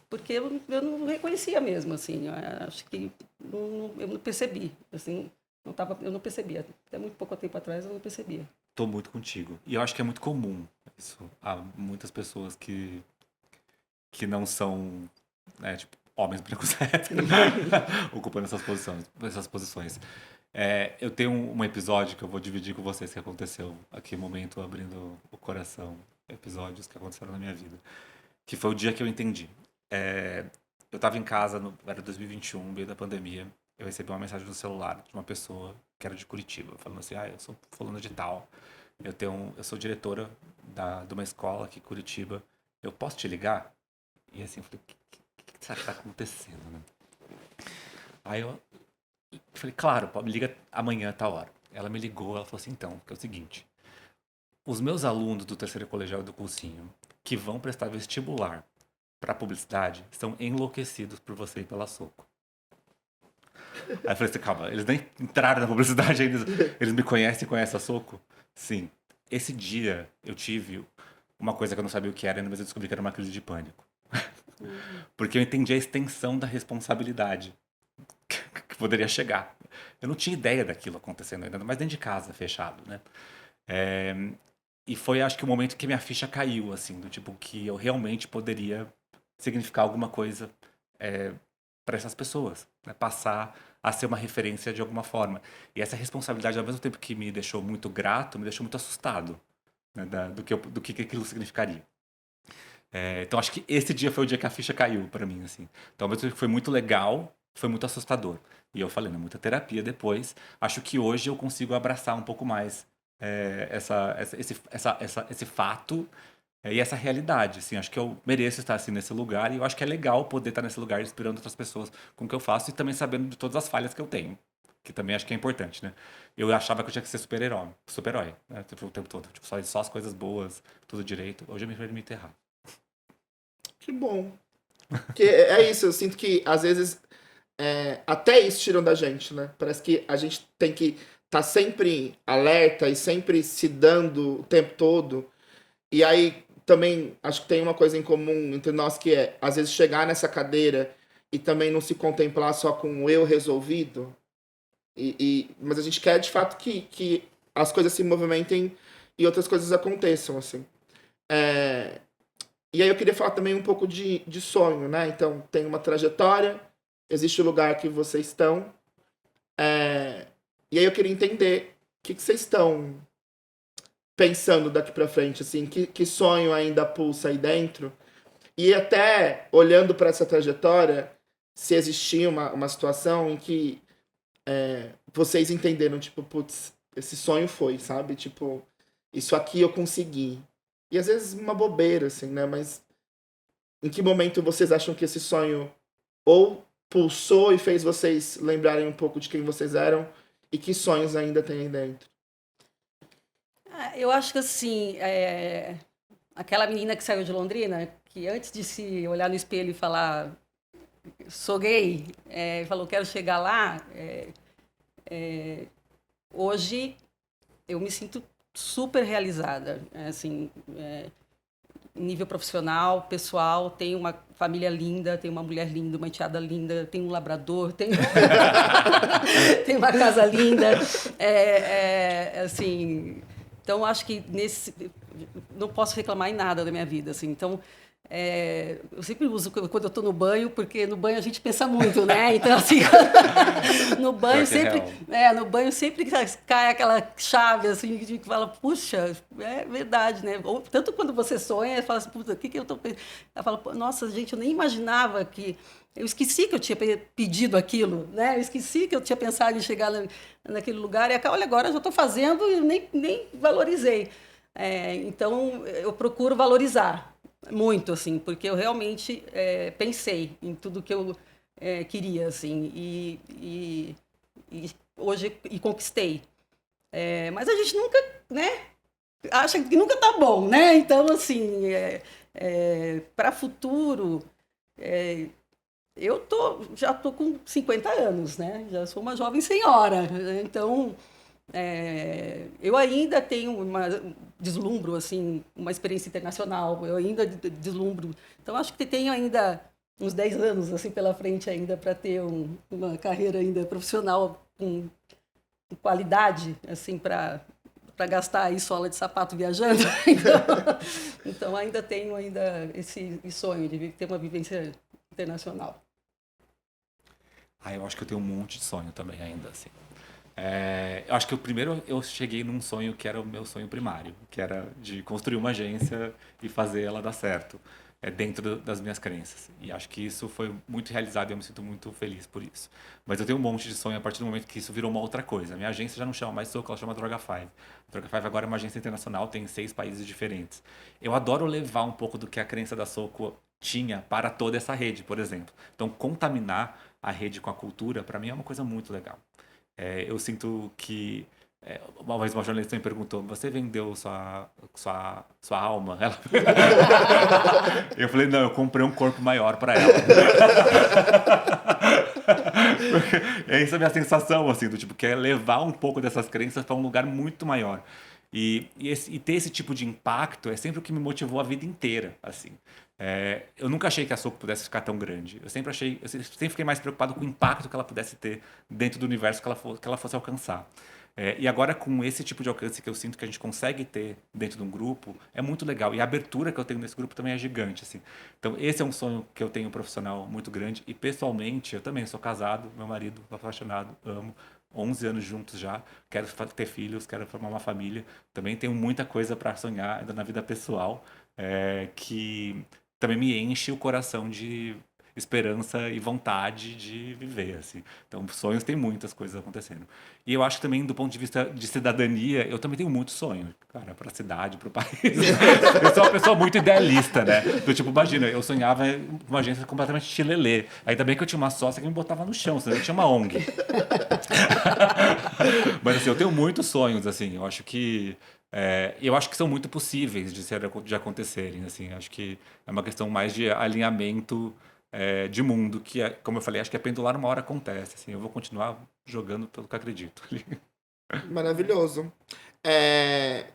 Porque eu não reconhecia mesmo, assim. Eu acho que eu não percebi, assim. Eu não percebia. Até muito pouco tempo atrás eu não percebia. Tô muito contigo. E eu acho que é muito comum isso. Há muitas pessoas que não são né? Tipo, homens brancos ocupando essas posições. Eu tenho um episódio que eu vou dividir com vocês que aconteceu aqui, momento abrindo o coração, episódios que aconteceram na minha vida, que foi o dia que eu entendi. Eu estava em casa, era 2021, meio da pandemia, eu recebi uma mensagem no celular de uma pessoa que era de Curitiba, falando assim, eu sou fulano de tal, eu sou diretora de uma escola aqui em Curitiba, eu posso te ligar? E assim, eu falei, o que será que tá acontecendo, né? Aí eu falei, claro, me liga amanhã a tal hora. Ela me ligou, ela falou assim, então, que é o seguinte, os meus alunos do terceiro colegial e do cursinho, que vão prestar vestibular para publicidade, estão enlouquecidos por você e pela Soco. Aí eu falei assim, calma, eles nem entraram na publicidade ainda, eles me conhecem e conhecem a Soco? Sim. Esse dia eu tive uma coisa que eu não sabia o que era, mas eu descobri que era uma crise de pânico. Porque eu entendi a extensão da responsabilidade que poderia chegar. Eu não tinha ideia daquilo acontecendo ainda, mas dentro de casa, fechado, né? E foi, acho que, o momento que minha ficha caiu, assim, do tipo que eu realmente poderia significar alguma coisa para essas pessoas, né? Passar a ser uma referência de alguma forma. E essa responsabilidade, ao mesmo tempo que me deixou muito grato, me deixou muito assustado, né? Do que aquilo significaria. Então, acho que esse dia foi o dia que a ficha caiu para mim, assim. Então, ao mesmo tempo que foi muito legal, foi muito assustador. E eu falei, muita terapia depois. Acho que hoje eu consigo abraçar um pouco mais esse fato e essa realidade, assim. Acho que eu mereço estar assim nesse lugar e eu acho que é legal poder estar nesse lugar inspirando outras pessoas com o que eu faço e também sabendo de todas as falhas que eu tenho, que também acho que é importante, né? Eu achava que eu tinha que ser super-herói, né? Tipo, o tempo todo, tipo, só as coisas boas, tudo direito. Hoje eu me permito errar. Que bom. Que é isso, eu sinto que às vezes até isso tiram da gente, né? Parece que a gente tem que estar sempre alerta e sempre se dando o tempo todo. E aí também acho que tem uma coisa em comum entre nós que é, às vezes, chegar nessa cadeira e também não se contemplar só com o eu resolvido. Mas a gente quer, de fato, que as coisas se movimentem e outras coisas aconteçam, assim. E aí eu queria falar também um pouco de sonho, né? Então, tem uma trajetória, existe o lugar que vocês estão. E aí eu queria entender o que vocês estão pensando daqui pra frente, assim, que sonho ainda pulsa aí dentro. E até olhando para essa trajetória, se existia uma situação em que vocês entenderam, tipo, putz, esse sonho foi, sabe? Tipo, isso aqui eu consegui. E às vezes uma bobeira, assim, né? Mas em que momento vocês acham que esse sonho ou pulsou e fez vocês lembrarem um pouco de quem vocês eram e que sonhos ainda tem aí dentro? Eu acho que, assim, aquela menina que saiu de Londrina, que antes de se olhar no espelho e falar sou gay, falou quero chegar lá, hoje eu me sinto super realizada, assim, nível profissional, pessoal, tenho uma família linda, tenho uma mulher linda, uma enteada linda, tenho um labrador, tenho tenho uma casa linda, assim, então acho que não posso reclamar em nada da minha vida, assim, então eu sempre uso quando eu estou no banho, porque no banho a gente pensa muito, né? Então, assim, no banho sempre cai aquela chave, assim, que fala, puxa, é verdade, né? Ou, tanto quando você sonha, você fala assim, puta, o que eu estou pensando? Eu falo, nossa, gente, eu nem imaginava que... Eu esqueci que eu tinha pedido aquilo, né? Eu esqueci que eu tinha pensado em chegar naquele lugar, e olha, agora eu já estou fazendo e nem valorizei. Então, eu procuro valorizar muito, assim, porque eu realmente pensei em tudo que eu queria, assim, e hoje conquistei. Mas a gente nunca, né, acha que nunca tá bom, né? Então, assim, para futuro, eu já tô com 50 anos, né? Já sou uma jovem senhora, então... eu ainda tenho deslumbro, assim, uma experiência internacional, eu ainda deslumbro. Então, acho que tenho ainda uns 10 anos assim, pela frente ainda para ter uma carreira ainda profissional com qualidade, assim, para gastar aí sola de sapato viajando. Então ainda tenho esse sonho de ter uma vivência internacional? Eu acho que eu tenho um monte de sonho também ainda, assim. Eu acho que eu cheguei num sonho que era o meu sonho primário, que era de construir uma agência e fazer ela dar certo, dentro das minhas crenças. E acho que isso foi muito realizado e eu me sinto muito feliz por isso. Mas eu tenho um monte de sonho a partir do momento que isso virou uma outra coisa. A minha agência já não chama mais Soco, ela chama Droga5. A Droga5 agora é uma agência internacional, tem 6 países diferentes. Eu adoro levar um pouco do que a crença da Soco tinha para toda essa rede, por exemplo. Então, contaminar a rede com a cultura, para mim, é uma coisa muito legal. Eu sinto que uma vez uma jornalista me perguntou: você vendeu sua alma? Eu falei: não, eu comprei um corpo maior para ela. Essa é a minha sensação, assim, do tipo, que é levar um pouco dessas crenças para um lugar muito maior. E ter esse tipo de impacto é sempre o que me motivou a vida inteira, assim. Eu nunca achei que a Soco pudesse ficar tão grande. Eu sempre fiquei mais preocupado com o impacto que ela pudesse ter dentro do universo que ela fosse alcançar. E agora, com esse tipo de alcance que eu sinto que a gente consegue ter dentro de um grupo, é muito legal. E a abertura que eu tenho nesse grupo também é gigante, assim. Então, esse é um sonho que eu tenho profissional muito grande. E, pessoalmente, eu também sou casado, meu marido, apaixonado, amo. 11 anos juntos já, quero ter filhos, quero formar uma família. Também tenho muita coisa para sonhar ainda na vida pessoal, que também me enche o coração de esperança e vontade de viver, assim. Então, sonhos tem muitas coisas acontecendo. E eu acho que também, do ponto de vista de cidadania, eu também tenho muitos sonhos, cara, para a cidade, para o país. Eu sou uma pessoa muito idealista, né? Do tipo, imagina, eu sonhava com uma agência completamente chilelê. Ainda bem que eu tinha uma sócia que me botava no chão, senão eu tinha uma ONG. Mas assim, eu tenho muitos sonhos, assim. Eu acho que são muito possíveis de acontecerem, assim. Acho que é uma questão mais de alinhamento de mundo, que como eu falei, acho que é pendular uma hora acontece, assim. Eu vou continuar jogando pelo que acredito. Maravilhoso.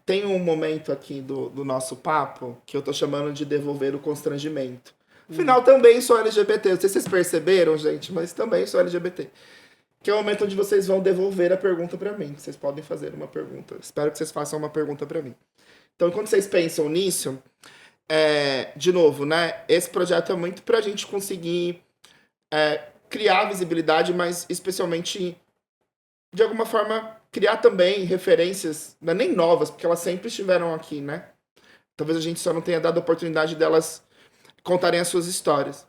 Tem um momento aqui do nosso papo que eu tô chamando de devolver o constrangimento. Afinal, também sou LGBT. Não sei se vocês perceberam, gente, mas também sou LGBT. Que é o momento onde vocês vão devolver a pergunta pra mim. Vocês podem fazer uma pergunta. Espero que vocês façam uma pergunta pra mim. Então, quando vocês pensam nisso, de novo, né? Esse projeto é muito pra gente conseguir criar visibilidade, mas especialmente, de alguma forma, criar também referências, não é nem novas, porque elas sempre estiveram aqui, né? Talvez a gente só não tenha dado a oportunidade delas contarem as suas histórias.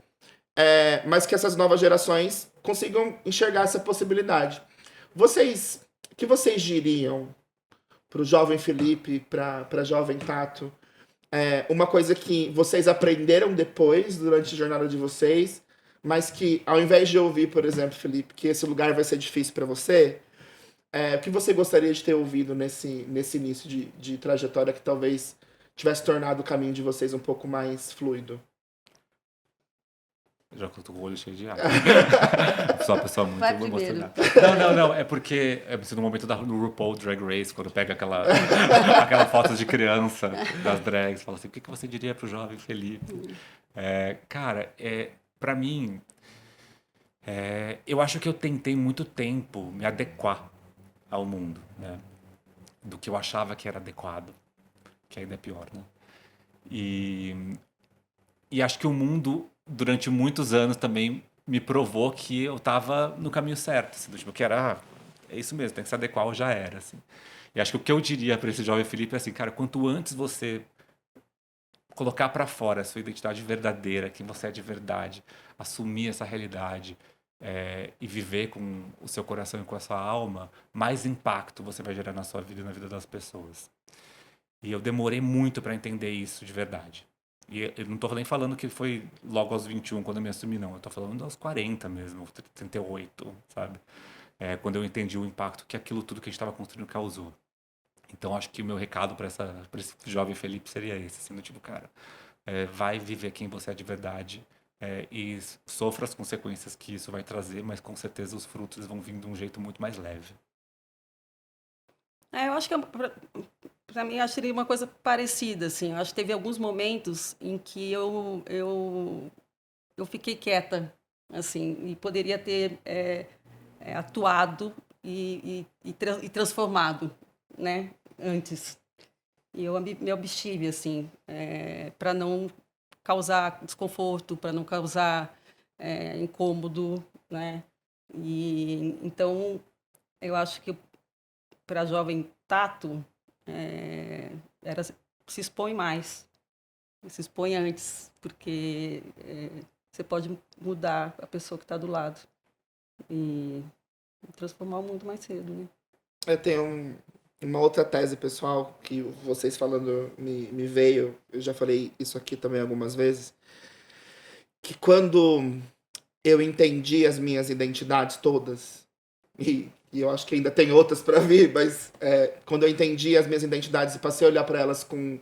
Mas que essas novas gerações consigam enxergar essa possibilidade. O que vocês diriam para o jovem Felipe, para a jovem Tato? Uma coisa que vocês aprenderam depois, durante a jornada de vocês, mas que, ao invés de ouvir, por exemplo, Felipe, que esse lugar vai ser difícil para você, o que você gostaria de ter ouvido nesse início de trajetória que talvez tivesse tornado o caminho de vocês um pouco mais fluido? Já que eu tô com o olho cheio de água. Sou uma pessoa muito Vai primeiro. emocionada. Não. É porque no momento do RuPaul Drag Race, quando pega aquela foto de criança das drags, fala assim: o que você diria pro jovem Felipe? Cara, pra mim, eu acho que eu tentei muito tempo me adequar ao mundo, né? Do que eu achava que era adequado, que ainda é pior, né? E acho que o mundo, durante muitos anos, também me provou que eu estava no caminho certo. Assim, do tipo, que era, é isso mesmo, tem que se adequar ou já era. Assim. E acho que o que eu diria para esse jovem Felipe é assim, cara, quanto antes você colocar para fora a sua identidade verdadeira, quem você é de verdade, assumir essa realidade e viver com o seu coração e com a sua alma, mais impacto você vai gerar na sua vida e na vida das pessoas. E eu demorei muito para entender isso de verdade. E eu não tô nem falando que foi logo aos 21 quando eu me assumi, não. Eu tô falando aos 40 mesmo, 38, sabe? Quando eu entendi o impacto que aquilo tudo que a gente estava construindo causou. Então acho que o meu recado para esse jovem Felipe seria esse, assim, do tipo, cara, vai viver quem você é de verdade e sofra as consequências que isso vai trazer, mas com certeza os frutos vão vir de um jeito muito mais leve. Eu acho que para mim acho que seria uma coisa parecida, assim. Eu acho que teve alguns momentos em que eu fiquei quieta, assim, e poderia ter atuado e transformado, né, antes. E eu me abstive, assim, para não causar desconforto, para não causar incômodo, né? E então eu acho que para a jovem Tato se expõe mais, se expõe antes, porque você pode mudar a pessoa que está do lado e transformar o mundo mais cedo, né? Eu tenho uma outra tese pessoal que vocês falando me veio, eu já falei isso aqui também algumas vezes, que quando eu entendi as minhas identidades todas, e eu acho que ainda tem outras para vir, mas quando eu entendi as minhas identidades e passei a olhar para elas com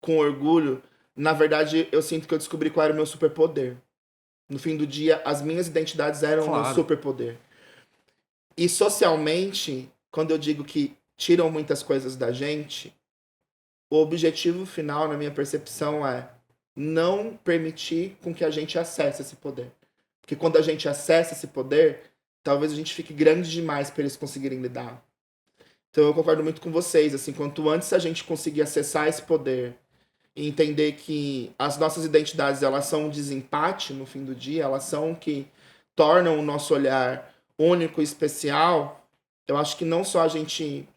orgulho, na verdade eu sinto que eu descobri qual era o meu superpoder. No fim do dia, as minhas identidades eram o meu superpoder. E socialmente, quando eu digo que tiram muitas coisas da gente, o objetivo final, na minha percepção, é não permitir com que a gente acesse esse poder. Porque quando a gente acessa esse poder, talvez a gente fique grande demais para eles conseguirem lidar. Então eu concordo muito com vocês, assim, quanto antes a gente conseguir acessar esse poder e entender que as nossas identidades, elas são um desempate no fim do dia, elas são o que tornam o nosso olhar único e especial, eu acho que não só a gente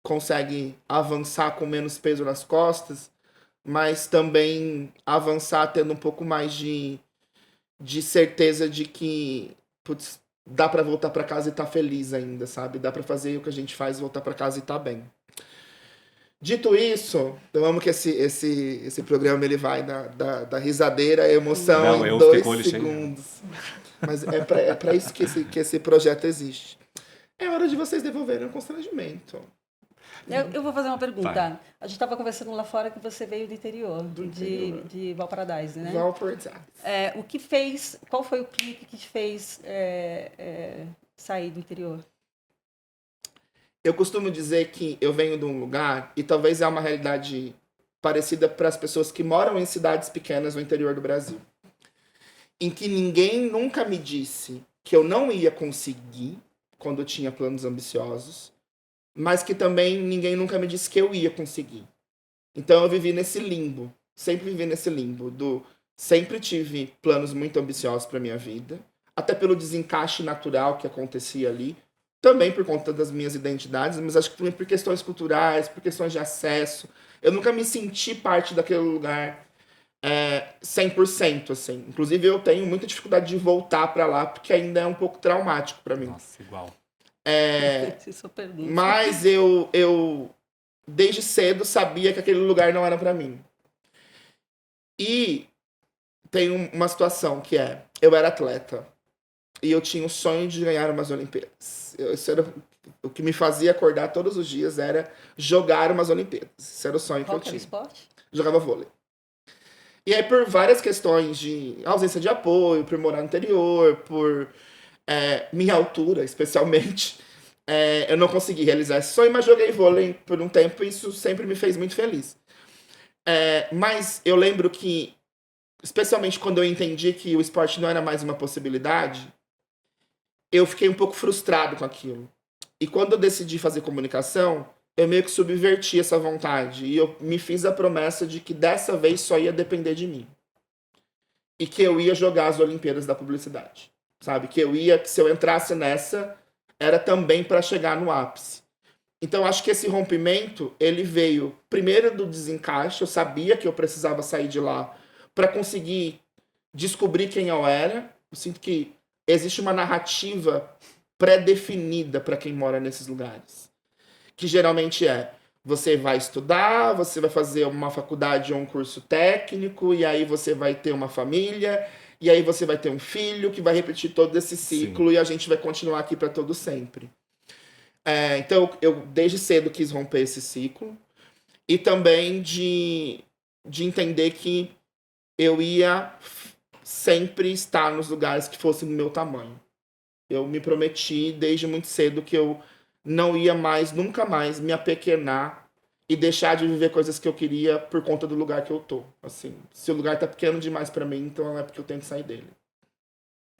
consegue avançar com menos peso nas costas, mas também avançar tendo um pouco mais de certeza de que, putz, dá pra voltar pra casa e tá feliz ainda, sabe? Dá pra fazer o que a gente faz, voltar pra casa e tá bem. Dito isso, eu amo que esse programa ele vai da risadeira, emoção Não, em eu 2 fico olho cheio. segundos. Mas é pra isso que esse projeto existe. É hora de vocês devolverem o constrangimento. Eu vou fazer uma pergunta. Vai. A gente estava conversando lá fora que você veio do interior, interior. de Valparaíso, né? Valparaíso. Qual foi o clique que te fez sair do interior? Eu costumo dizer que eu venho de um lugar, e talvez é uma realidade parecida para as pessoas que moram em cidades pequenas no interior do Brasil, em que ninguém nunca me disse que eu não ia conseguir quando eu tinha planos ambiciosos, mas que também ninguém nunca me disse que eu ia conseguir. Então eu vivi nesse limbo, sempre vivi nesse limbo sempre tive planos muito ambiciosos para minha vida, até pelo desencaixe natural que acontecia ali, também por conta das minhas identidades, mas acho que também por questões culturais, por questões de acesso. Eu nunca me senti parte daquele lugar 100%, assim. Inclusive, eu tenho muita dificuldade de voltar para lá, porque ainda é um pouco traumático para mim. Nossa, igual. Mas eu, desde cedo, sabia que aquele lugar não era para mim. E tem uma situação que eu era atleta. E eu tinha o sonho de ganhar umas Olimpíadas. Isso era o que me fazia acordar todos os dias, era jogar umas Olimpíadas. Isso era o sonho que eu tinha. Qual era o esporte? Jogava vôlei. E aí, por várias questões de ausência de apoio, por morar no interior, por minha altura, especialmente, eu não consegui realizar esse sonho, mas joguei vôlei por um tempo e isso sempre me fez muito feliz. Mas eu lembro que, especialmente quando eu entendi que o esporte não era mais uma possibilidade, eu fiquei um pouco frustrado com aquilo. E quando eu decidi fazer comunicação, eu meio que subverti essa vontade. E eu me fiz a promessa de que dessa vez só ia depender de mim. E que eu ia jogar as Olimpíadas da publicidade. Sabe? Que se eu entrasse nessa, era também para chegar no ápice. Então, acho que esse rompimento, ele veio primeiro do desencaixe. Eu sabia que eu precisava sair de lá para conseguir descobrir quem eu era. Eu sinto que existe uma narrativa pré-definida para quem mora nesses lugares. Que geralmente você vai estudar, você vai fazer uma faculdade ou um curso técnico, e aí você vai ter uma família, e aí você vai ter um filho que vai repetir todo esse ciclo. Sim. E a gente vai continuar aqui para todo sempre. Então, eu desde cedo quis romper esse ciclo, e também de entender que eu ia sempre estar nos lugares que fossem do meu tamanho. Eu me prometi desde muito cedo que eu não ia mais, nunca mais, me apequenar e deixar de viver coisas que eu queria por conta do lugar que eu tô. Assim, se o lugar tá pequeno demais para mim, então é porque eu tenho que sair dele.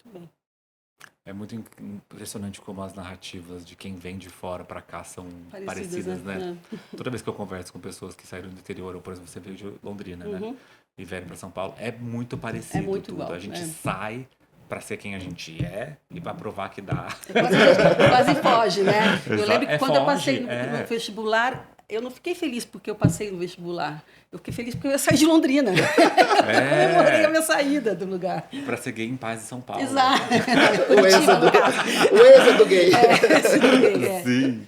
Muito bem. É muito impressionante como as narrativas de quem vem de fora para cá são parecidas, né? Toda vez que eu converso com pessoas que saíram do interior, ou por exemplo, você veio de Londrina, né? E vieram para São Paulo, é muito parecido tudo. Igual, a gente sai para ser quem a gente é e para provar que dá. Quase foge, né? Eu lembro que quando eu passei no vestibular, eu não fiquei feliz porque eu passei no vestibular. Eu fiquei feliz porque eu ia sair de Londrina. Eu comemorei a minha saída do lugar. Para ser gay em paz em São Paulo. Exato. O êxodo gay. Sim.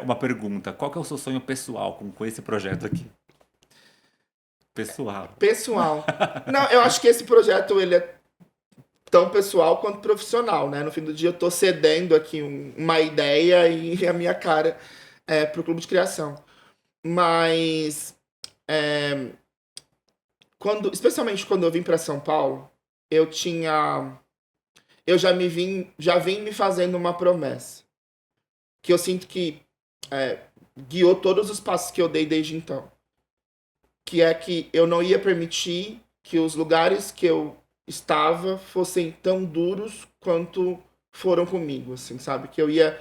Uma pergunta. Qual que é o seu sonho pessoal com esse projeto aqui? Pessoal. Não, eu acho que esse projeto ele é tão pessoal quanto profissional, né? No fim do dia eu tô cedendo aqui uma ideia e a minha cara pro Clube de Criação. Mas especialmente quando eu vim para São Paulo, eu já vim me fazendo uma promessa que eu sinto que guiou todos os passos que eu dei desde então, que é que eu não ia permitir que os lugares que eu estava fossem tão duros quanto foram comigo, assim, sabe? Que eu ia,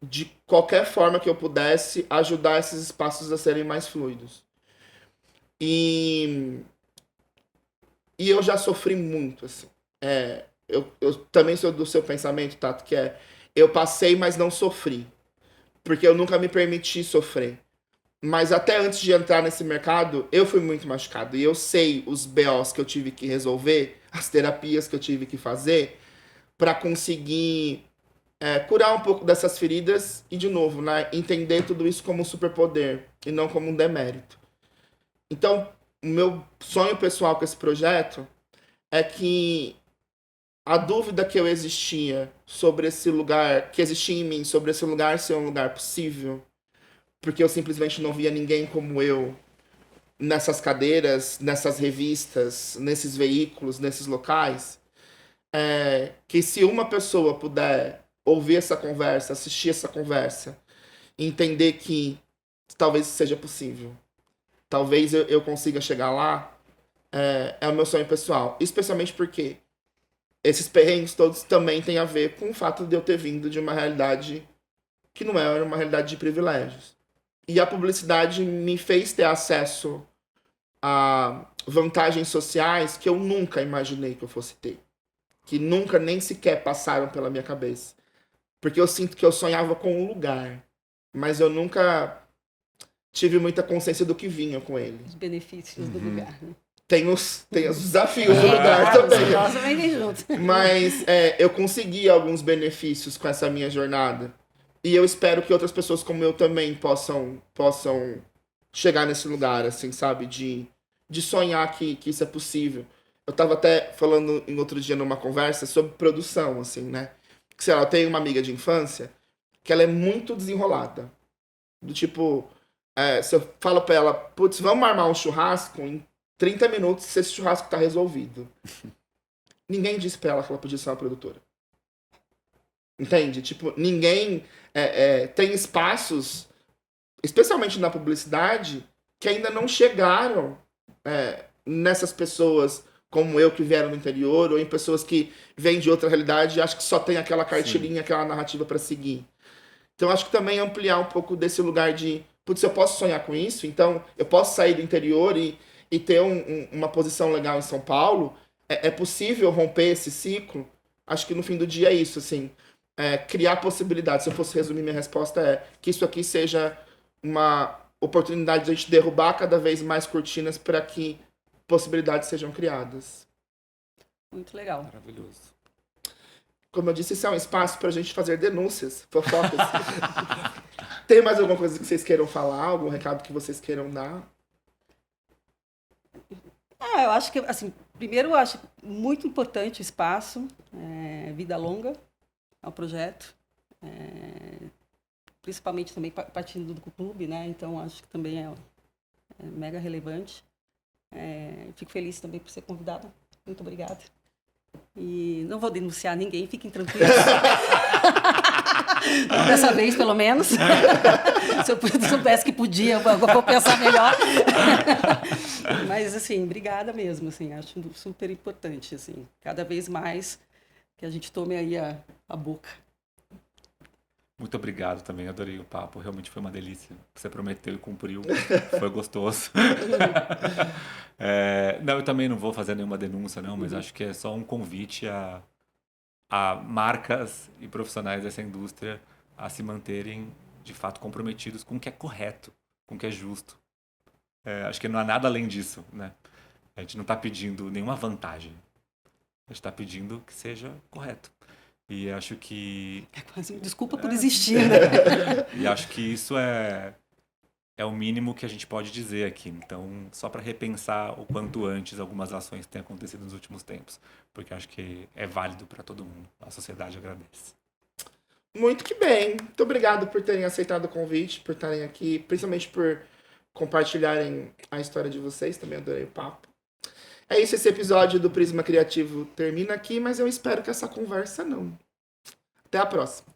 de qualquer forma que eu pudesse, ajudar esses espaços a serem mais fluidos. E eu já sofri muito, assim. Eu também sou do seu pensamento, Tato, que eu passei, mas não sofri. Porque eu nunca me permiti sofrer. Mas até antes de entrar nesse mercado, eu fui muito machucado. E eu sei os BOs que eu tive que resolver, as terapias que eu tive que fazer, para conseguir curar um pouco dessas feridas e, de novo, né, entender tudo isso como um superpoder e não como um demérito. Então, o meu sonho pessoal com esse projeto é que a dúvida que eu existia sobre esse lugar, que existia em mim, sobre esse lugar ser um lugar possível, porque eu simplesmente não via ninguém como eu nessas cadeiras, nessas revistas, nesses veículos, nesses locais, que se uma pessoa puder ouvir essa conversa, assistir essa conversa, entender que talvez seja possível, talvez eu consiga chegar lá, é o meu sonho pessoal. Especialmente porque esses perrengues todos também têm a ver com o fato de eu ter vindo de uma realidade que não era uma realidade de privilégios. E a publicidade me fez ter acesso a vantagens sociais que eu nunca imaginei que eu fosse ter. Que nunca nem sequer passaram pela minha cabeça. Porque eu sinto que eu sonhava com um lugar, mas eu nunca tive muita consciência do que vinha com ele. Os benefícios do lugar, né? Tem os desafios do lugar também. Nós também vem junto. Mas eu consegui alguns benefícios com essa minha jornada. E eu espero que outras pessoas como eu também possam chegar nesse lugar, assim, sabe? De sonhar que isso é possível. Eu tava até falando em outro dia numa conversa sobre produção, assim, né? Que, sei lá, eu tenho uma amiga de infância que ela é muito desenrolada. Do tipo, se eu falo pra ela, putz, vamos armar um churrasco, em 30 minutos esse churrasco tá resolvido. Ninguém disse pra ela que ela podia ser uma produtora. Entende? Tipo, ninguém tem espaços, especialmente na publicidade, que ainda não chegaram nessas pessoas como eu que vieram do interior, ou em pessoas que vêm de outra realidade e acham que só tem aquela cartilinha, aquela narrativa para seguir. Então, acho que também ampliar um pouco desse lugar de, putz, eu posso sonhar com isso, então eu posso sair do interior e ter uma posição legal em São Paulo. É possível romper esse ciclo? Acho que no fim do dia é isso, assim. Criar possibilidades. Se eu fosse resumir, minha resposta é que isso aqui seja uma oportunidade de a gente derrubar cada vez mais cortinas para que possibilidades sejam criadas. Muito legal. Maravilhoso. Como eu disse, isso é um espaço para a gente fazer denúncias, fofocas. Tem mais alguma coisa que vocês queiram falar? Algum recado que vocês queiram dar? Eu acho que, assim, primeiro eu acho muito importante o espaço, vida longa ao projeto, principalmente também partindo do clube, né? Então acho que também é mega relevante. Fico feliz também por ser convidada. Muito obrigada. E não vou denunciar ninguém, fiquem tranquilos. Dessa vez, pelo menos. Se eu soubesse que podia, eu vou pensar melhor. Mas, assim, obrigada mesmo. Assim, acho super importante. Assim, cada vez mais que a gente tome aí a boca. Muito obrigado também, adorei o papo, realmente foi uma delícia. Você prometeu e cumpriu, foi gostoso. Não, eu também não vou fazer nenhuma denúncia, não, mas acho que é só um convite a marcas e profissionais dessa indústria a se manterem, de fato, comprometidos com o que é correto, com o que é justo. Acho que não há nada além disso, né? A gente não está pedindo nenhuma vantagem. A gente está pedindo que seja correto. E acho que... Desculpa por existir, né? E acho que isso é o mínimo que a gente pode dizer aqui. Então, só para repensar o quanto antes algumas ações que têm acontecido nos últimos tempos. Porque acho que é válido para todo mundo. A sociedade agradece. Muito que bem. Muito obrigado por terem aceitado o convite, por estarem aqui, principalmente por compartilharem a história de vocês. Também adorei o papo. É isso, esse episódio do Prisma Criativo termina aqui, mas eu espero que essa conversa não. Até a próxima.